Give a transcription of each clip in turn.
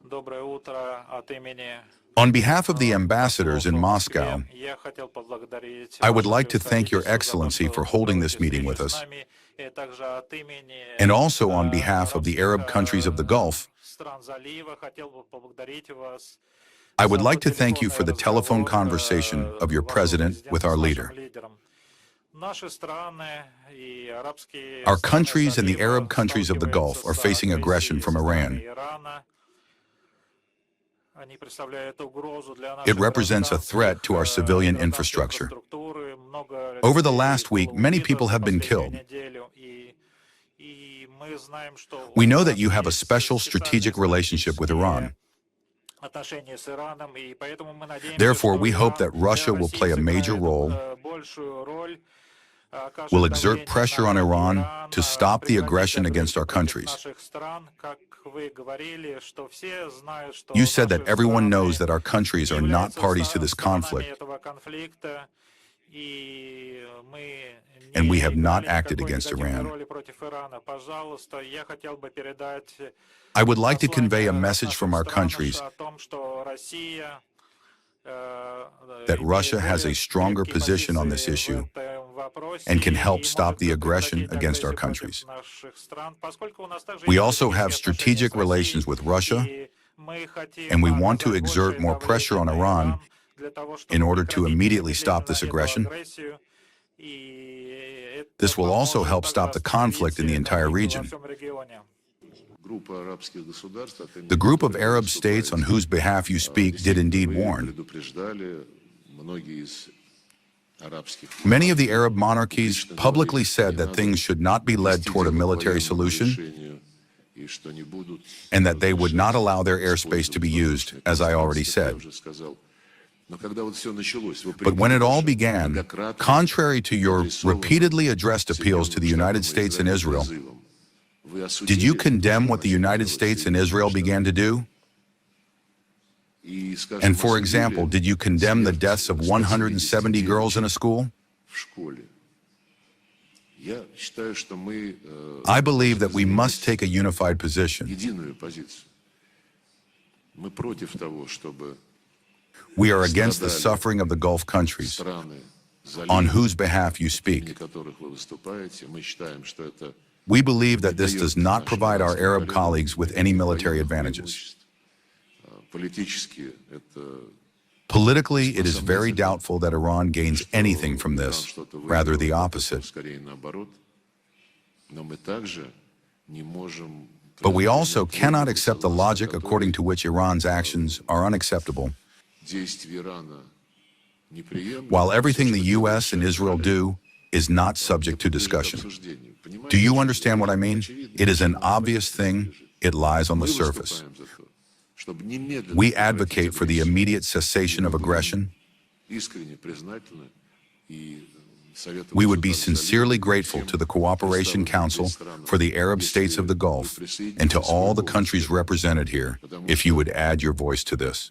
Доброе утро от имени On behalf of the ambassadors in Moscow, Я хотел поблагодарить I would Ваше like to thank Your превосходительство за то, Excellency for что holding this проводите meeting встречу with с us, нами, и также от имени and also on behalf of the арабских Arab countries of the Gulf. стран залива хотел бы поблагодарить вас I would за like тот to thank you телефонный for the telephone разговор conversation of your вашего president with президента our с leader. нашим лидером. Наши страны и арабские Our страны countries and the Arab залива countries of the сталкиваются Gulf are с facing aggression агрессией from со стороны Iran. Ирана. Они представляют угрозу для It наших represents a threat to our civilian гражданской infrastructure. инфраструктуры. Много Over the людей last было week, many убито people за have been последнюю killed. неделю, и мы знаем, что We у know that нас you have a есть special специальные strategic relationship with стратегические Iran. отношения с Ираном, и поэтому мы надеемся, Therefore, что we hope Иран that Russia will play a major сыграет role, большую роль, will окажет exert давление pressure on на Iran Иран, to stop the прекратить aggression against агрессию our против countries. наших стран. Как вы говорили, что все знают, что You said that наши everyone knows страны that our countries не are not являются parties to this сторонами conflict, этого конфликта, и мы and we не have not играли acted никакой against негативной Iran. роли против Ирана. Пожалуйста, я хотел бы передать I would like to послание convey a от message from наших our стран countries о том, что Россия that имеет Russia has a более stronger крепкие position on this позиции в issue этом вопросе and can help и stop может the aggression прекратить against our агрессию против countries. наших стран, поскольку у нас также We есть also стратегические have отношения с strategic relations Россией, with Russia, и мы хотим and we want to оказать exert большее more pressure давление on на Iran Иран для того, in чтобы order to прекратить immediately stop незамедлительно this эту aggression. агрессию, и это This will also поможет help также stop the conflict остановить in the entire конфликты во region. всем регионе. The group of Arab states on whose behalf you speak did indeed warn. Many of the Arab monarchies publicly said that things should not be led toward a military solution and that they would not allow their airspace to be used, as I already said. But when it all began, contrary to your repeatedly addressed appeals to the United States and Israel, did you condemn what the United States and Israel began to do? And for example, did you condemn the deaths of 170 girls in a school? I believe that we must take a unified position. We are against the suffering of the Gulf countries, on whose behalf you speak. We believe that this does not provide our Arab colleagues with any military advantages. Politically, it is very doubtful that Iran gains anything from this, rather the opposite. But we also cannot accept the logic according to which Iran's actions are unacceptable. While everything the U.S. and Israel do is not subject to discussion. Do you understand what I mean? It is an obvious thing. It lies on the surface. We advocate for the immediate cessation of aggression. We would be sincerely grateful to the Cooperation Council for the Arab states of the Gulf and to all the countries represented here if you would add your voice to this.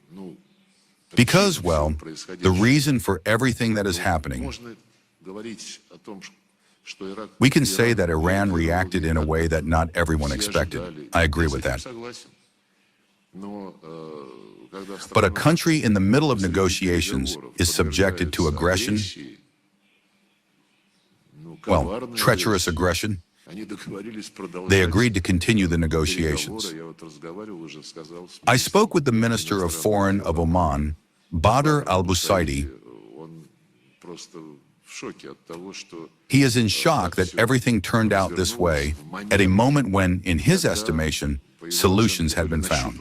Because, well, the reason for everything that is happening, we can say that Iran reacted in a way that not everyone expected. I agree with that. But a country in the middle of negotiations is subjected to aggression, well, treacherous aggression. They agreed to continue the negotiations. I spoke with the Minister of Foreign of Oman, Badr al-Busaidi. He is in shock that everything turned out this way at a moment when, in his estimation, solutions had been found.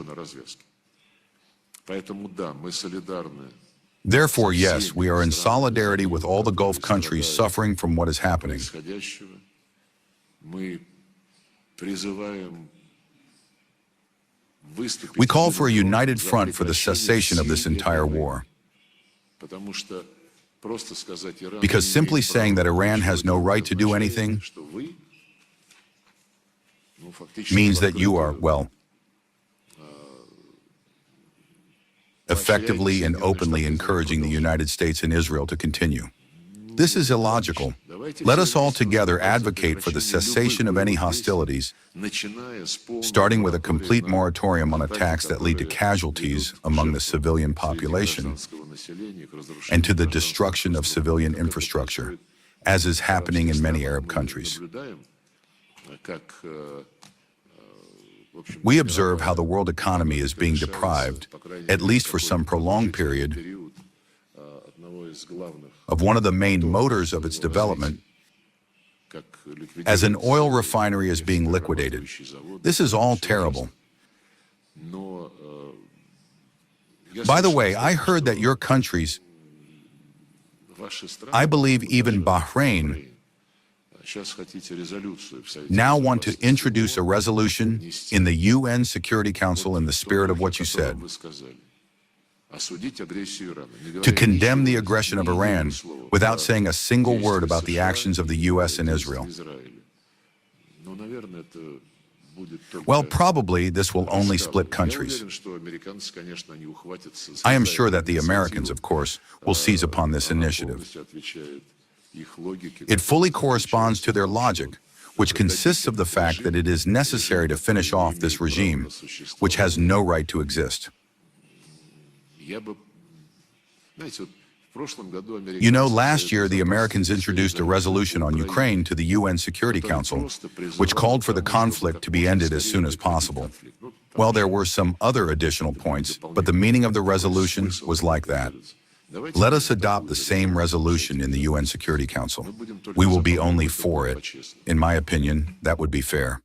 Therefore, yes, we are in solidarity with all the Gulf countries suffering from what is happening. We call for a united front for the cessation of this entire war. Because simply saying that Iran has no right to do anything means that you are, well, effectively and openly encouraging the United States and Israel to continue. This is illogical. Let us all together advocate for the cessation of any hostilities, starting with a complete moratorium on attacks that lead to casualties among the civilian population and to the destruction of civilian infrastructure, as is happening in many Arab countries. We observe how the world economy is being deprived, at least for some prolonged period, of one of the main motors of its development, as an oil refinery is being liquidated. This is all terrible. By the way, I heard that your countries, I believe even Bahrain, now want to introduce a resolution in the UN Security Council in the spirit of what you said, to condemn the aggression of Iran without saying a single word about the actions of the US and Israel. Well, probably this will only split countries. I am sure that the Americans, of course, will seize upon this initiative. It fully corresponds to their logic, which consists of the fact that it is necessary to finish off this regime, which has no right to exist. You know, last year the Americans introduced a resolution on Ukraine to the UN Security Council, which called for the conflict to be ended as soon as possible. Well, there were some other additional points, but the meaning of the resolution was like that. Let us adopt the same resolution in the UN Security Council. We will be only for it. In my opinion, that would be fair.